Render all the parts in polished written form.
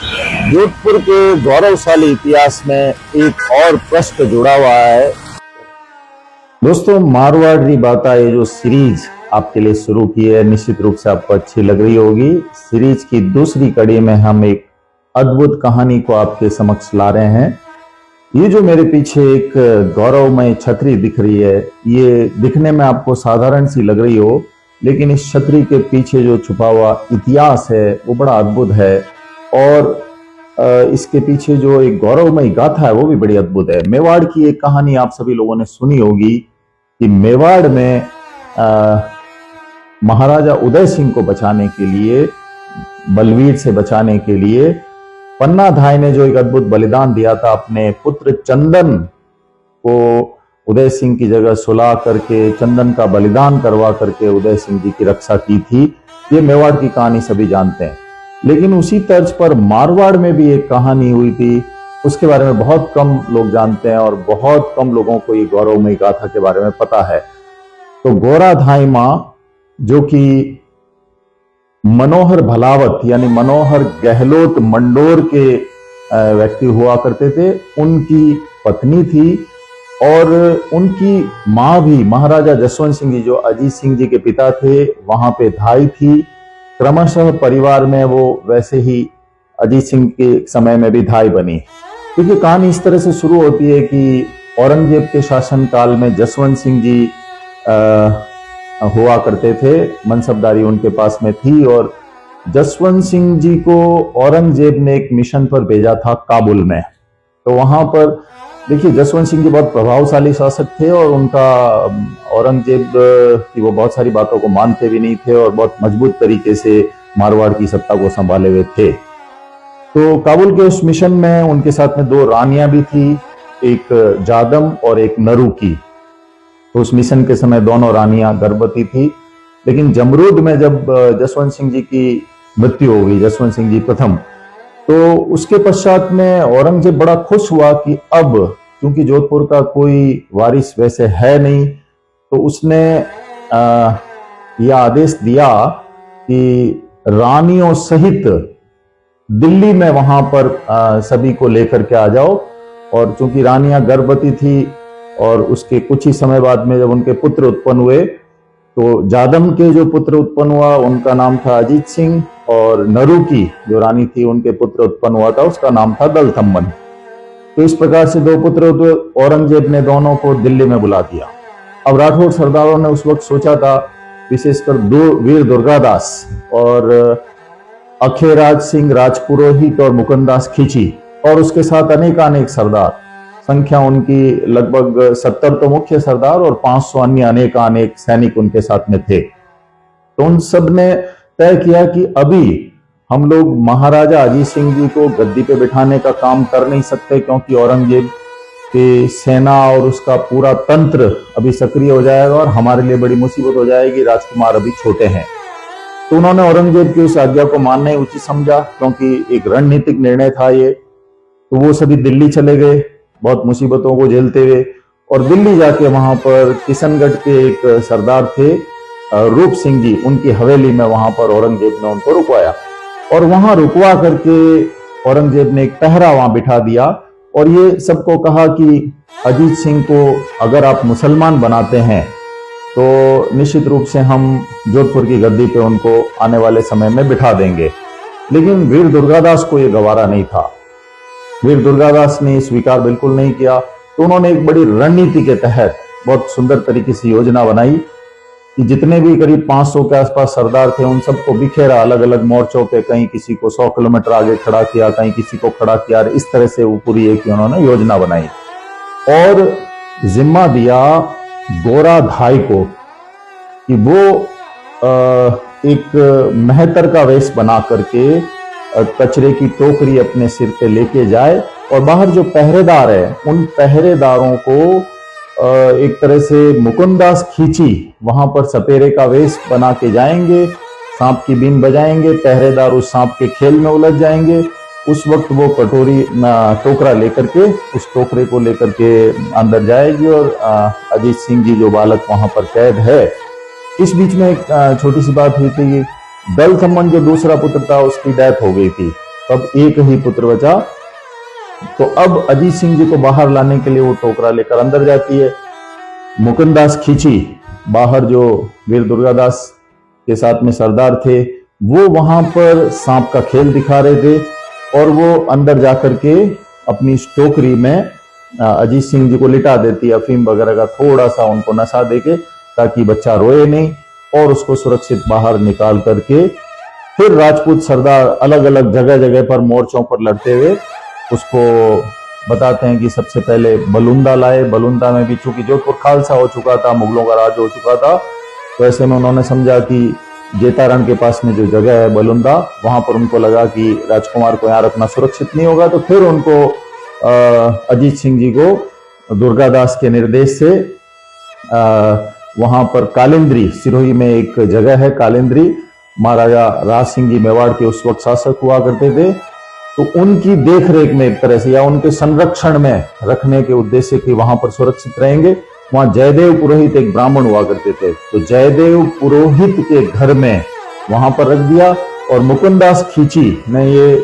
जोधपुर के गौरवशाली इतिहास में एक और प्रश्न जुड़ा हुआ है। दोस्तों, मारवाड़ी बाता ये जो सीरीज आपके लिए शुरू की है, निश्चित रूप से आपको अच्छी लग रही होगी। सीरीज की दूसरी कड़ी में हम एक अद्भुत कहानी को आपके समक्ष ला रहे हैं। ये जो मेरे पीछे एक गौरवमय छतरी दिख रही है, ये दिखने में आपको साधारण सी लग रही हो, लेकिन इस छतरी के पीछे जो छुपा हुआ इतिहास है वो बड़ा अद्भुत है। और इसके पीछे जो एक गौरवमय गाथा है वो भी बड़ी अद्भुत है। मेवाड़ की एक कहानी आप सभी लोगों ने सुनी होगी कि मेवाड़ में महाराजा उदय सिंह को बचाने के लिए, बलवीर से बचाने के लिए, पन्ना धाय ने जो एक अद्भुत बलिदान दिया था, अपने पुत्र चंदन को उदय सिंह की जगह सुला करके, चंदन का बलिदान करवा करके उदय सिंह जी की रक्षा की थी। ये मेवाड़ की कहानी सभी जानते हैं। लेकिन उसी तर्ज पर मारवाड़ में भी एक कहानी हुई थी, उसके बारे में बहुत कम लोग जानते हैं और बहुत कम लोगों को ये गौरवमयी गाथा के बारे में पता है। तो गोरा धाई माँ, जो कि मनोहर भलावत यानी मनोहर गहलोत मंडोर के व्यक्ति हुआ करते थे, उनकी पत्नी थी। और उनकी माँ भी महाराजा जसवंत सिंह जी, जो अजीत सिंह जी के पिता थे, वहां पे धाई थी। क्रमशः परिवार में वो वैसे ही अजीत सिंह के समय में भी धाई बनी। क्योंकि कहानी इस तरह से शुरू होती है कि औरंगजेब के शासन काल में जसवंत सिंह जी हुआ करते थे, मनसबदारी उनके पास में थी। और जसवंत सिंह जी को औरंगजेब ने एक मिशन पर भेजा था काबुल में। तो वहां पर देखिए, जसवंत सिंह जी बहुत प्रभावशाली शासक थे और उनका औरंगजेब की वो बहुत सारी बातों को मानते भी नहीं थे और बहुत मजबूत तरीके से मारवाड़ की सत्ता को संभाले हुए थे। तो काबुल के उस मिशन में उनके साथ में दो रानियां भी थी, एक जादम और एक नरू की। तो उस मिशन के समय दोनों रानियां गर्भवती थी। लेकिन जमरूद में जब जसवंत सिंह जी की मृत्यु हो गई, जसवंत सिंह जी प्रथम, तो उसके पश्चात में औरंगजेब बड़ा खुश हुआ कि अब क्योंकि जोधपुर का कोई वारिस वैसे है नहीं, तो उसने यह आदेश दिया कि रानियों सहित दिल्ली में वहां पर सभी को लेकर के आ जाओ। और चूंकि रानियां गर्भवती थी और उसके कुछ ही समय बाद में जब उनके पुत्र उत्पन्न हुए, तो जादम के जो पुत्र उत्पन्न हुआ उनका नाम था अजीत सिंह, और नरू की जो रानी थी उनके पुत्र उत्पन्न हुआ था, उसका नाम था दलथम्मन। तो इस प्रकार से दो पुत्र औरंगजेब ने दोनों को दिल्ली में बुला दिया। अब राठौर सरदारों ने उस वक्त सोचा था, विशेषकर दो वीर दुर्गादास और अखेराज सिंह राजपुरोहित और मुकुंदास खींची, और उसके साथ अनेकानेक सरदार, संख्या उनकी लगभग 70 तो मुख्य सरदार और 500 अन्य अनेकानेक सैनिक उनके साथ में थे। तो उन सब ने तय किया कि अभी हम लोग महाराजा अजीत सिंह जी को गद्दी पे बिठाने का काम कर नहीं सकते, क्योंकि औरंगजेब की सेना और उसका पूरा तंत्र अभी सक्रिय हो जाएगा और हमारे लिए बड़ी मुसीबत हो जाएगी, राजकुमार अभी छोटे हैं। तो उन्होंने औरंगजेब की उस आज्ञा को मानना ही उचित समझा, क्योंकि एक रणनीतिक निर्णय था ये। तो वो सभी दिल्ली चले गए बहुत मुसीबतों को झेलते हुए, और दिल्ली जाके वहां पर किशनगढ़ के एक सरदार थे रूप सिंह जी, उनकी हवेली में वहां पर औरंगजेब ने उनको रुकवाया। और वहां रुकवा करके औरंगजेब ने एक पहरा वहां बिठा दिया और ये सबको कहा कि अजीत सिंह को अगर आप मुसलमान बनाते हैं तो निश्चित रूप से हम जोधपुर की गद्दी पे उनको आने वाले समय में बिठा देंगे। लेकिन वीर दुर्गादास को यह गवारा नहीं था। वीर दुर्गादास ने स्वीकार बिल्कुल नहीं किया। तो उन्होंने एक बड़ी रणनीति के तहत बहुत सुंदर तरीके से योजना बनाई कि जितने भी करीब 500 के आसपास सरदार थे उन सबको बिखेरा अलग अलग मोर्चों पे, कहीं किसी को 100 किलोमीटर आगे खड़ा किया, कहीं किसी को खड़ा किया। इस तरह से वो पूरी एक उन्होंने योजना बनाई और जिम्मा दिया गोरा धाई को कि वो एक मेहतर का वेश बना करके कचरे की टोकरी अपने सिर पे लेके जाए और बाहर जो पहरेदार है उन पहरेदारों को एक तरह से मुकुंदास खींची वहां पर सपेरे का वेश बना के जाएंगे, सांप की बीन बजाएंगे, पहरेदार उस सांप के खेल में उलझ जाएंगे। उस वक्त वो कटोरी टोकरा लेकर के उस टोकरे को लेकर के अंदर जाएगी और अजीत सिंह जी जो बालक वहां पर कैद है। इस बीच में एक छोटी सी बात हुई थी, दलथम्मन जो दूसरा पुत्र था उसकी डेथ हो गई थी। तब एक ही पुत्र बचा। तो अब अजीत सिंह जी को बाहर लाने के लिए वो टोकरा लेकर अंदर जाती है। मुकुंदास खींची बाहर, जो वीर दुर्गादास के साथ में सरदार थे, वो वहां पर सांप का खेल दिखा रहे थे और वो अंदर जाकर के अपनी टोकरी में अजीत सिंह जी को लिटा देती है, अफीम वगैरह का थोड़ा सा उनको नशा देके, ताकि बच्चा रोए नहीं, और उसको सुरक्षित बाहर निकाल करके फिर राजपूत सरदार अलग अलग जगह जगह पर मोर्चों पर लड़ते हुए उसको बताते हैं कि सबसे पहले बलुंदा लाए। बलुंदा में भी चूंकि जोधपुर खालसा हो चुका था, मुगलों का राज हो चुका था, तो ऐसे में उन्होंने समझा कि जेतारण के पास में जो जगह है बलुंदा, वहां पर उनको लगा कि राजकुमार को यहाँ रखना सुरक्षित नहीं होगा, तो फिर उनको अजीत सिंह जी को दुर्गादास के निर्देश से वहां पर कालिंद्री, सिरोही में एक जगह है कालिंद्री, महाराजा राज सिंह जी मेवाड़ के उस वक्त शासक हुआ करते थे, तो उनकी देखरेख में एक तरह से या उनके संरक्षण में रखने के उद्देश्य कि वहां पर सुरक्षित रहेंगे, वहां जयदेव पुरोहित एक ब्राह्मण हुआ करते थे, तो जयदेव पुरोहित के घर में वहां पर रख दिया। और मुकुंदास खींची ने ये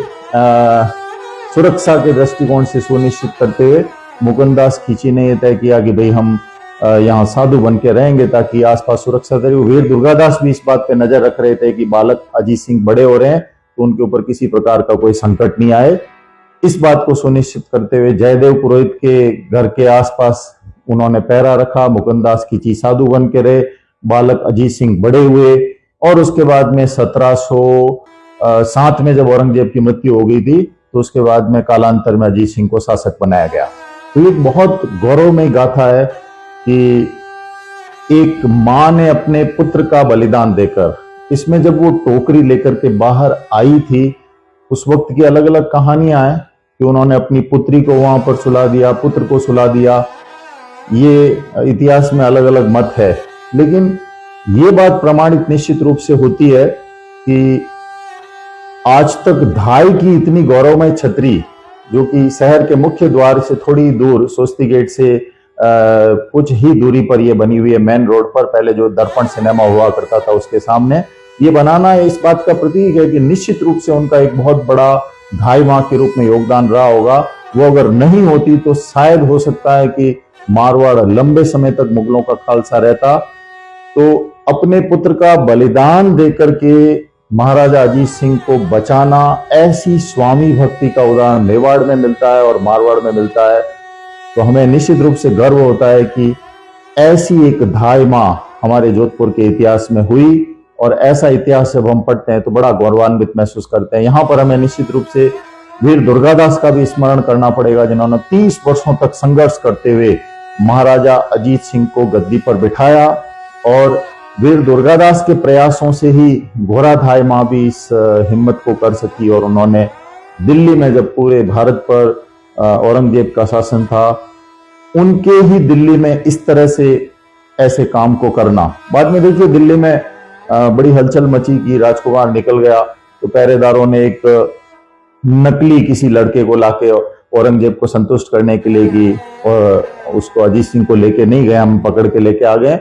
सुरक्षा के दृष्टिकोण से सुनिश्चित करते हुए मुकुंदास खींची ने यह तय किया कि भाई हम यहाँ साधु बन के रहेंगे ताकि आसपास सुरक्षा रहे। वीर दुर्गादास भी इस बात पे नजर रख रहे थे कि बालक अजीत सिंह बड़े हो रहे हैं तो उनके ऊपर किसी प्रकार का कोई संकट नहीं आए। इस बात को सुनिश्चित करते हुए जयदेव पुरोहित के घर के आसपास उन्होंने पहरा रखा। मुकुंदास खींची साधु बन के रहे, बालक अजीत सिंह बड़े हुए, और उसके बाद में 1707 में जब औरंगजेब की मृत्यु हो गई थी तो उसके बाद में कालांतर में अजीत सिंह को शासक बनाया गया। तो एक बहुत गौरवमय गाथा है कि एक मां ने अपने पुत्र का बलिदान देकर, इसमें जब वो टोकरी लेकर के बाहर आई थी उस वक्त की अलग अलग कहानियां हैं कि उन्होंने अपनी पुत्री को वहां पर सुला दिया, पुत्र को सुला दिया, ये इतिहास में अलग अलग मत है, लेकिन ये बात प्रमाणित निश्चित रूप से होती है कि आज तक धाई की इतनी गौरवमय छतरी, जो कि शहर के मुख्य द्वार से थोड़ी दूर सोस्ती गेट से कुछ ही दूरी पर ये बनी हुई है, मेन रोड पर, पहले जो दर्पण सिनेमा हुआ करता था उसके सामने, ये बनाना इस बात का प्रतीक है कि निश्चित रूप से उनका एक बहुत बड़ा धाई मां के रूप में योगदान रहा होगा। वो अगर नहीं होती तो शायद हो सकता है कि मारवाड़ लंबे समय तक मुगलों का खालसा रहता। तो अपने पुत्र का बलिदान देकर के महाराजा अजीत सिंह को बचाना, ऐसी स्वामी भक्ति का उदाहरण मेवाड़ में मिलता है और मारवाड़ में मिलता है। तो हमें निश्चित रूप से गर्व होता है कि ऐसी एक धाई मां हमारे जोधपुर के इतिहास में हुई, और ऐसा इतिहास जब हम पढ़ते हैं तो बड़ा गौरवान्वित महसूस करते हैं। यहाँ पर हमें निश्चित रूप से वीर दुर्गादास का भी स्मरण करना पड़ेगा, जिन्होंने 30 वर्षों तक संघर्ष करते हुए महाराजा अजीत सिंह को गद्दी पर बिठाया, और वीर दुर्गादास के प्रयासों से ही घोड़ाधाई मां भी इस हिम्मत को कर सकी, और उन्होंने दिल्ली में जब पूरे भारत पर औरंगजेब का शासन था, उनके ही दिल्ली में इस तरह से ऐसे काम को करना। बाद में देखिए दिल्ली में बड़ी हलचल मची कि राजकुमार निकल गया तो पहरेदारों ने एक नकली किसी लड़के को लाके औरंगजेब को संतुष्ट करने के लिए कि उसको अजीत सिंह को लेके नहीं गए, हम पकड़ के लेके आ गए,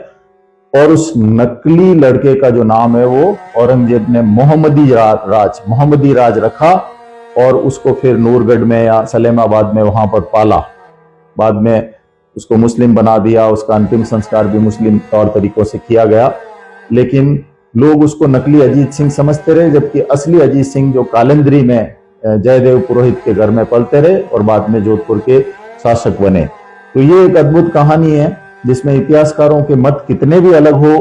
और उस नकली लड़के का जो नाम है वो औरंगजेब ने मोहम्मदी राज रखा, और उसको फिर नूरगढ़ में या सलेमाबाद में वहां पर पाला। बाद में उसको मुस्लिम बना दिया, उसका अंतिम संस्कार भी मुस्लिम तौर तरीकों से किया गया, लेकिन लोग उसको नकली अजीत सिंह समझते रहे, जबकि असली अजीत सिंह जो कालिंद्री में जयदेव पुरोहित के घर में पलते रहे और बाद में जोधपुर के शासक बने। तो ये एक अद्भुत कहानी है जिसमें इतिहासकारों के मत कितने भी अलग हो,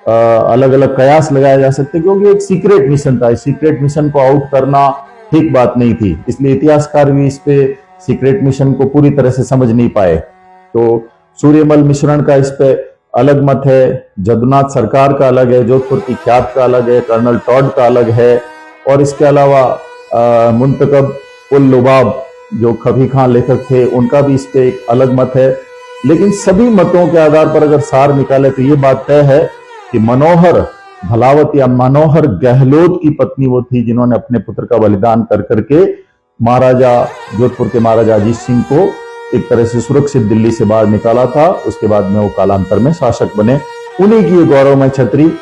अलग अलग कयास लगाए जा सकते, क्योंकि एक सीक्रेट मिशन था। सीक्रेट मिशन को आउट करना ठीक बात नहीं थी, इसलिए इतिहासकार भी इस पे सीक्रेट मिशन को पूरी तरह से समझ नहीं पाए। तो सूर्यमल मिश्रण का इस पे अलग मत है, जदुनाथ सरकार का अलग है, जोधपुर की ख्यात का अलग है, कर्नल टॉड का अलग है, और इसके अलावा मुंतकब उल लुबाब जो खबी खान लेखक थे उनका भी इस पे एक अलग मत है। लेकिन सभी मतों के आधार पर अगर सार निकाले तो ये बात तय है कि मनोहर भलावत या मनोहर गहलोत की पत्नी वो थी जिन्होंने अपने पुत्र का बलिदान कर करके जोधपुर के महाराजा अजीत सिंह को एक तरह से सुरक्षित दिल्ली से बाहर निकाला था। उसके बाद में वो कालांतर में शासक बने। उन्हीं की ये गौरवमय छतरी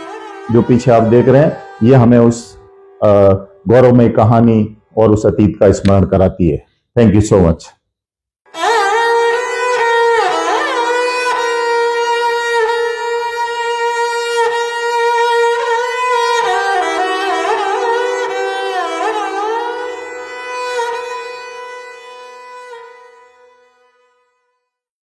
जो पीछे आप देख रहे हैं, ये हमें उस गौरवमय कहानी और उस अतीत का स्मरण कराती है। Thank you so much.